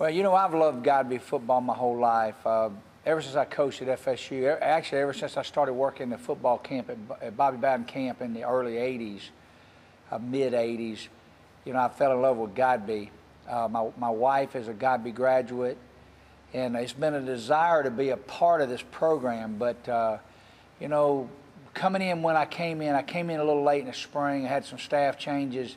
Well, you know, I've loved Godby football my whole life. Ever since I coached at FSU, actually ever since I started working the football camp at Bobby Bowden Camp in the early 80s, mid 80s, you know, I fell in love with Godby. My wife is a Godby graduate, and it's been a desire to be a part of this program. But, you know, coming in when I came in a little late in the spring. I had some staff changes,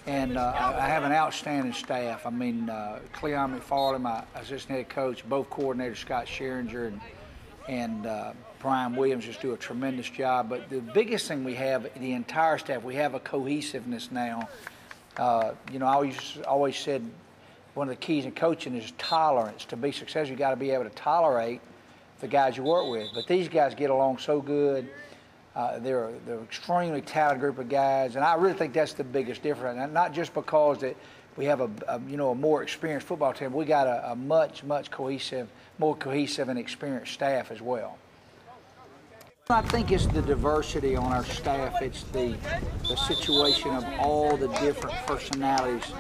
and I have an outstanding staff. I mean, Cleon McFarlane, my assistant head coach, both coordinators, Scott Scheringer and Brian Williams, just do a tremendous job. But the biggest thing we have, the entire staff, we have a cohesiveness now. You know, I always said one of the keys in coaching is tolerance. To be successful, you got to be able to tolerate the guys you work with. But these guys get along so good. They're an extremely talented group of guys, and I really think that's the biggest difference. And not just because that we have a more experienced football team, we got a much more cohesive and experienced staff as well. I think it's the diversity on our staff. It's the situation of all the different personalities,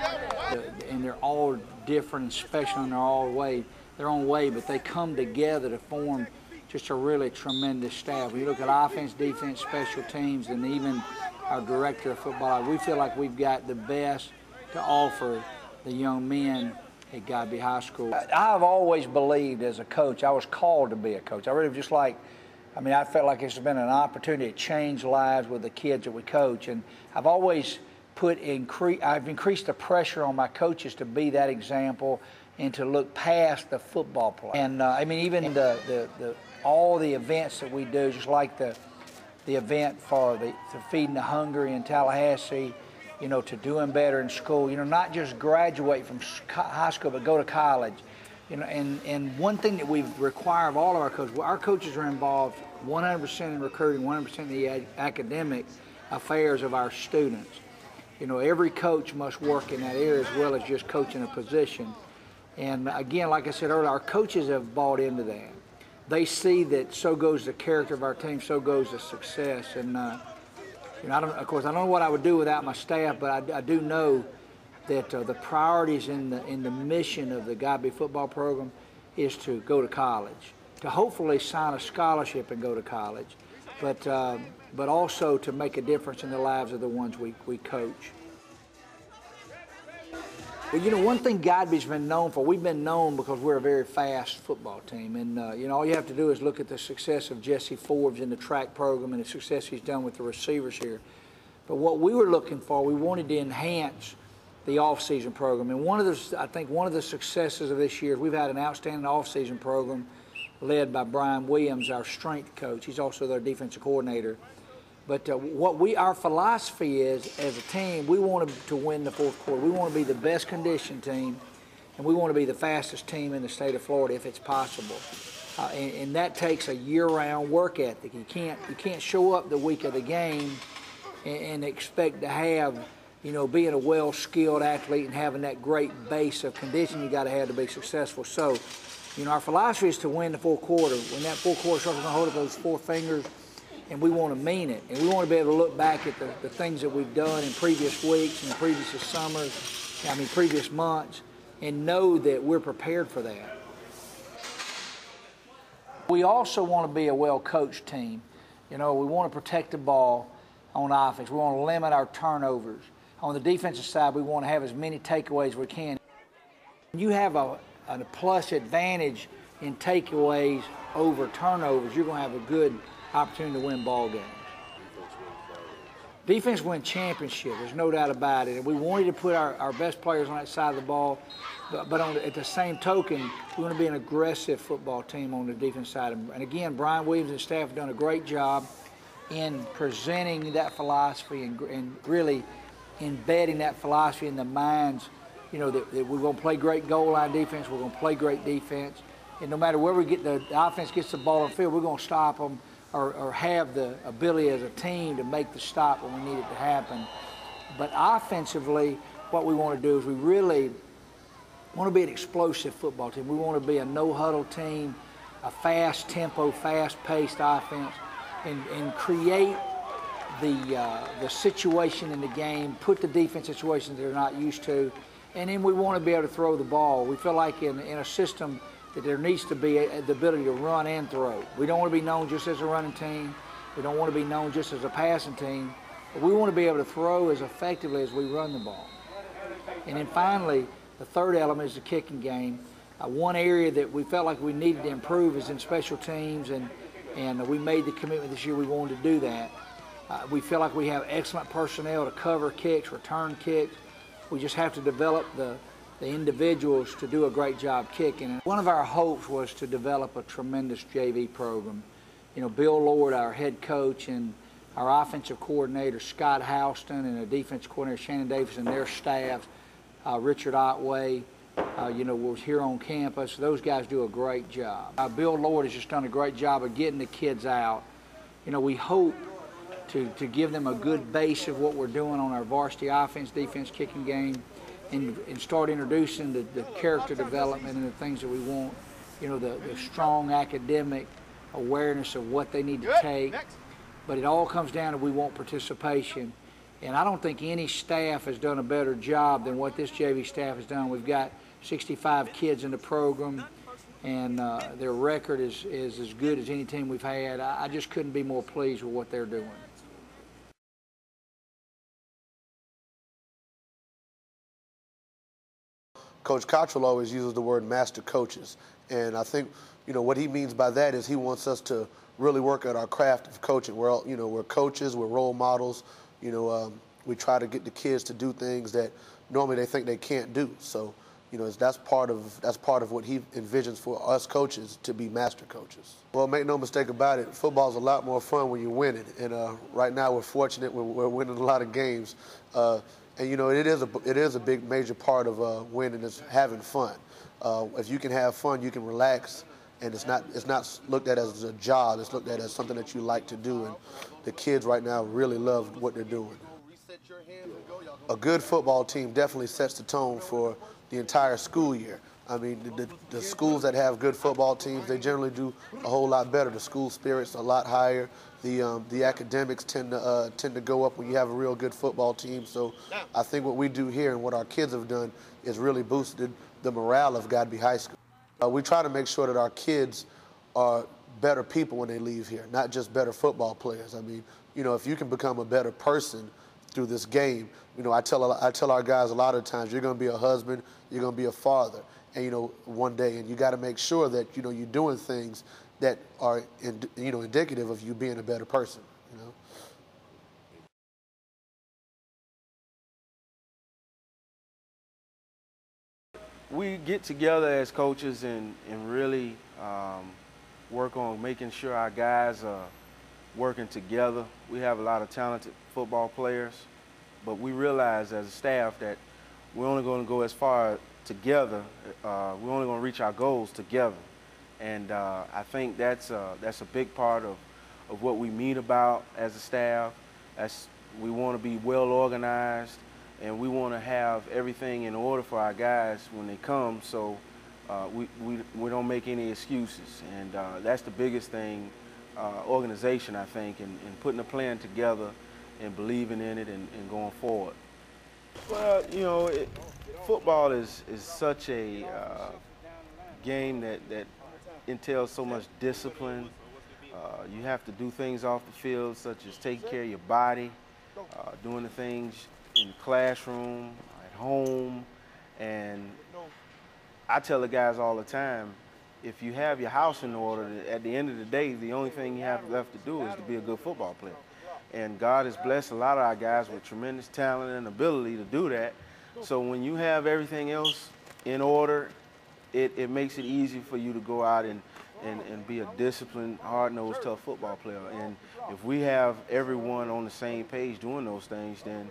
and they're all different and special in their own way, but they come together to form just a really tremendous staff. When you look at offense, defense, special teams, and even our director of football, we feel like we've got the best to offer the young men at Godby High School. I've always believed as a coach, I was called to be a coach. I felt like it's been an opportunity to change lives with the kids that we coach, and I've always I've increased the pressure on my coaches to be that example and to look past the football play. And even all the events that we do, just like the event for the Feeding the Hungry in Tallahassee, you know, to doing better in school, you know, not just graduate from high school, but go to college. You know, and one thing that we require of all of our coaches are involved 100% in recruiting, 100% in the academic affairs of our students. You know, every coach must work in that area as well as just coaching a position. And again, like I said earlier, our coaches have bought into that. They see that so goes the character of our team, so goes the success. And you know, I don't know what I would do without my staff, but I do know that the priorities in the mission of the Godby football program is to go to college, to hopefully sign a scholarship and go to college, but also to make a difference in the lives of the ones we coach. Well, you know, one thing Godby's been known for, we've been known because we're a very fast football team. And, you know, all you have to do is look at the success of Jesse Forbes in the track program and the success he's done with the receivers here. But what we were looking for, we wanted to enhance the off-season program. And I think one of the successes of this year is we've had an outstanding off-season program led by Brian Williams, our strength coach. He's also their defensive coordinator. But our philosophy is, as a team, we want to win the fourth quarter. We want to be the best conditioned team, and we want to be the fastest team in the state of Florida if it's possible. And that takes a year-round work ethic. You can't show up the week of the game and expect to have, you know, being a well-skilled athlete and having that great base of conditioning you got to have to be successful. So, you know, our philosophy is to win the fourth quarter. When that fourth quarter starts, we're going to hold up those four fingers, and we want to mean it. And we want to be able to look back at the things that we've done in previous weeks and previous summers, previous months, and know that we're prepared for that. We also want to be a well-coached team. You know, we want to protect the ball on offense. We want to limit our turnovers. On the defensive side, we want to have as many takeaways as we can. You have a plus advantage in takeaways over turnovers. You're going to have a good opportunity to win ball games. Defense wins championship, there's no doubt about it. And we wanted to put our best players on that side of the ball, but at the same token, we want to be an aggressive football team on the defense side. And again, Brian Williams and staff have done a great job in presenting that philosophy and really embedding that philosophy in the minds, you know, that we're going to play great goal line defense, we're going to play great defense, and no matter where the offense gets the ball on the field, we're going to stop them or have the ability as a team to make the stop when we need it to happen. But offensively, what we want to do is we really want to be an explosive football team. We want to be a no-huddle team, a fast tempo, fast-paced offense, and create the situation in the game, put the defense situations they're not used to, And then we want to be able to throw the ball. We feel like in a system that there needs to be the ability to run and throw. We don't want to be known just as a running team. We don't want to be known just as a passing team. But we want to be able to throw as effectively as we run the ball. And then finally, the third element is the kicking game. One area that we felt like we needed to improve is in special teams, and we made the commitment this year we wanted to do that. We feel like we have excellent personnel to cover kicks, return kicks. We just have to develop the individuals to do a great job kicking. And one of our hopes was to develop a tremendous JV program. You know, Bill Lord, our head coach, and our offensive coordinator, Scott Houston, and our defensive coordinator, Shannon Davis, and their staffs, Richard Otway, you know, was here on campus. Those guys do a great job. Bill Lord has just done a great job of getting the kids out. You know, we hope to give them a good base of what we're doing on our varsity offense, defense, kicking game, and start introducing the character development and the things that we want. You know, the strong academic awareness of what they need to take. But it all comes down to we want participation. And I don't think any staff has done a better job than what this JV staff has done. We've got 65 kids in the program, and their record is as good as any team we've had. I just couldn't be more pleased with what they're doing. Coach Cottrell always uses the word master coaches, and I think, you know, what he means by that is he wants us to really work at our craft of coaching. We're coaches, we're role models. You know, we try to get the kids to do things that normally they think they can't do. So, you know, that's part of what he envisions for us coaches, to be master coaches. Well, make no mistake about it, football's a lot more fun when you're winning, and right now we're fortunate we're winning a lot of games. And you know, it is a big major part of winning is having fun. If you can have fun, you can relax, and it's not looked at as a job. It's looked at as something that you like to do, and the kids right now really love what they're doing. A good football team definitely sets the tone for the entire school year. I mean, the schools that have good football teams, they generally do a whole lot better. The school spirit's a lot higher. The academics tend to go up when you have a real good football team. So I think what we do here and what our kids have done is really boosted the morale of Godby High School. We try to make sure that our kids are better people when they leave here, not just better football players. I mean, you know, if you can become a better person through this game, you know, I tell our guys a lot of times, you're going to be a husband, you're going to be a father, and you know, one day, and you got to make sure that, you know, you're doing things that are, you know, indicative of you being a better person, you know. We get together as coaches and really work on making sure our guys are working together. We have a lot of talented football players, but we realize as a staff that we're only going to go as far together. We're only going to reach our goals together. And I think that's a big part of what we mean about as a staff. We want to be well organized, and we want to have everything in order for our guys when they come, so we don't make any excuses. And that's the biggest thing, organization, I think, and putting a plan together and believing in it and going forward. Well, you know, football is such a game that entails so much discipline. You have to do things off the field, such as taking care of your body, doing the things in the classroom, at home. And I tell the guys all the time, if you have your house in order, at the end of the day, the only thing you have left to do is to be a good football player. And God has blessed a lot of our guys with tremendous talent and ability to do that. So when you have everything else in order, it makes it easy for you to go out and be a disciplined, hard-nosed, tough football player. And if we have everyone on the same page doing those things, then,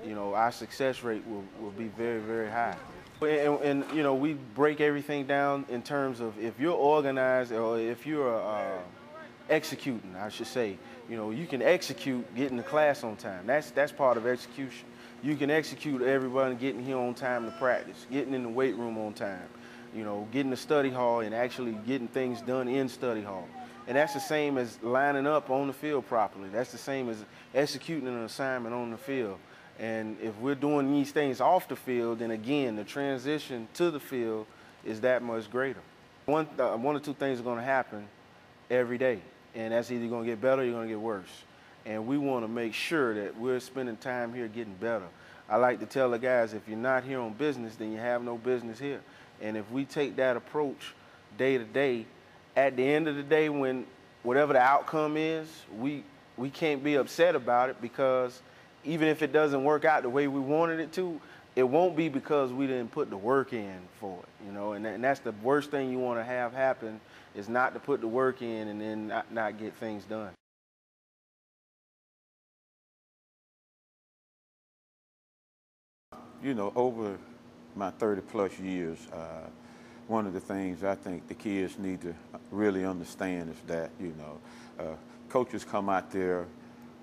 you know, our success rate will be very, very high. And you know, we break everything down in terms of if you're organized or if you're executing, I should say. You know, you can execute getting to class on time. That's part of execution. You can execute everybody getting here on time to practice, getting in the weight room on time, you know, getting to study hall and actually getting things done in study hall. And that's the same as lining up on the field properly. That's the same as executing an assignment on the field. And if we're doing these things off the field, then again, the transition to the field is that much greater. One or two things are going to happen every day, and that's either going to get better or you're going to get worse. And we want to make sure that we're spending time here getting better. I like to tell the guys, if you're not here on business, then you have no business here. And if we take that approach day to day, at the end of the day, when whatever the outcome is, we can't be upset about it, because even if it doesn't work out the way we wanted it to, it won't be because we didn't put the work in for it, you know. And that's the worst thing you want to have happen, is not to put the work in and then not get things done. You know, over my 30-plus years, one of the things I think the kids need to really understand is that, you know, coaches come out there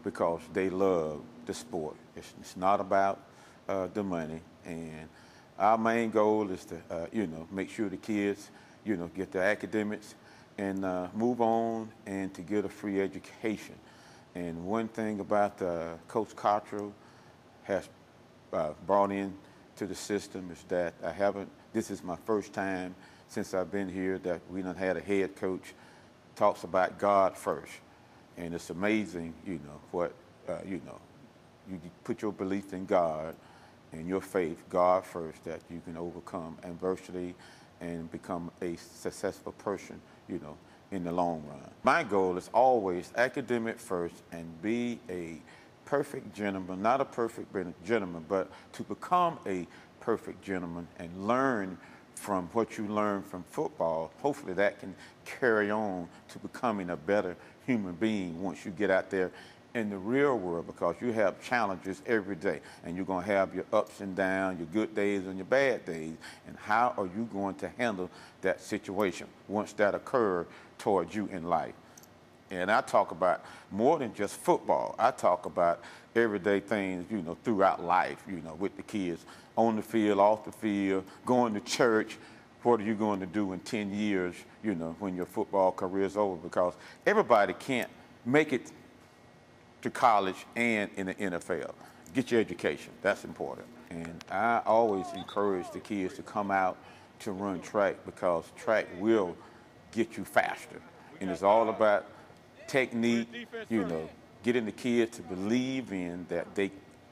because they love the sport. It's not about the money. And our main goal is to, you know, make sure the kids, you know, get their academics and move on, and to get a free education. And one thing about Coach Cottrell has brought in to the system is that this is my first time since I've been here that we done had a head coach talks about God first. And it's amazing, you know, what, you know, you put your belief in God and your faith, God first, that you can overcome adversity and become a successful person, you know, in the long run. My goal is always academic first, and be a perfect gentleman, not a perfect gentleman, but to become a perfect gentleman and learn from what you learn from football. Hopefully that can carry on to becoming a better human being once you get out there in the real world, because you have challenges every day, and you're going to have your ups and downs, your good days and your bad days. And how are you going to handle that situation once that occurs towards you in life? And I talk about more than just football. I talk about everyday things, you know, throughout life, you know, with the kids, on the field, off the field, going to church. What are you going to do in 10 years, you know, when your football career is over? Because everybody can't make it to college and in the NFL. Get your education. That's important. And I always encourage the kids to come out to run track, because track will get you faster. And it's all about technique, you know, getting the kids to believe in that they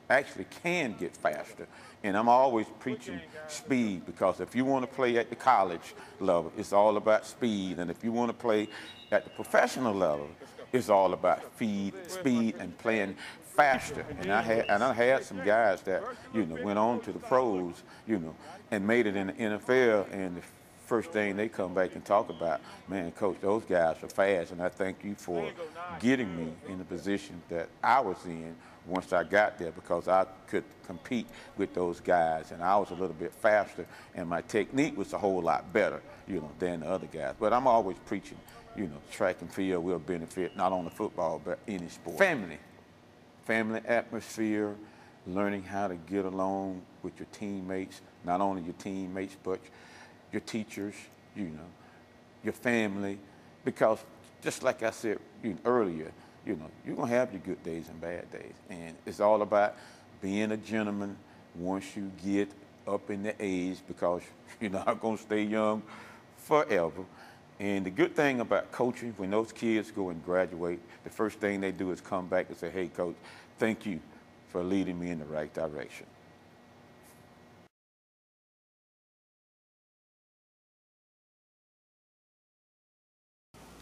actually can get faster. And I'm always preaching speed, because if you want to play at the college level, it's all about speed. And if you want to play at the professional level, it's all about speed and playing faster. And I had some guys that, you know, went on to the pros, you know, and made it in the NFL, and the first thing they come back and talk about, man, coach, those guys are fast. And I thank you for getting me in the position that I was in once I got there, because I could compete with those guys, and I was a little bit faster, and my technique was a whole lot better, you know, than the other guys. But I'm always preaching, you know, track and field will benefit not only football, but any sport. Family atmosphere, learning how to get along with your teammates, not only your teammates, but your teachers, you know, your family. Because just like I said earlier, you know, you're going to have your good days and bad days. And it's all about being a gentleman once you get up in the age, because you're not going to stay young forever. And the good thing about coaching, when those kids go and graduate, the first thing they do is come back and say, hey, coach, thank you for leading me in the right direction.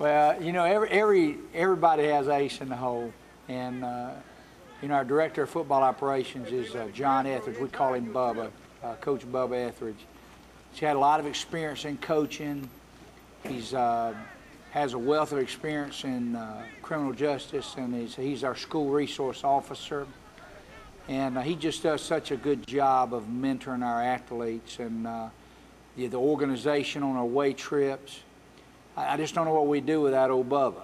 Well, you know, everybody has ace in the hole, and you know, our director of football operations is John Etheridge. We call him Bubba, Coach Bubba Etheridge. He's had a lot of experience in coaching. He's has a wealth of experience in criminal justice, and he's our school resource officer. And he just does such a good job of mentoring our athletes, and the organization on our away trips. I just don't know what we'd do without old Bubba.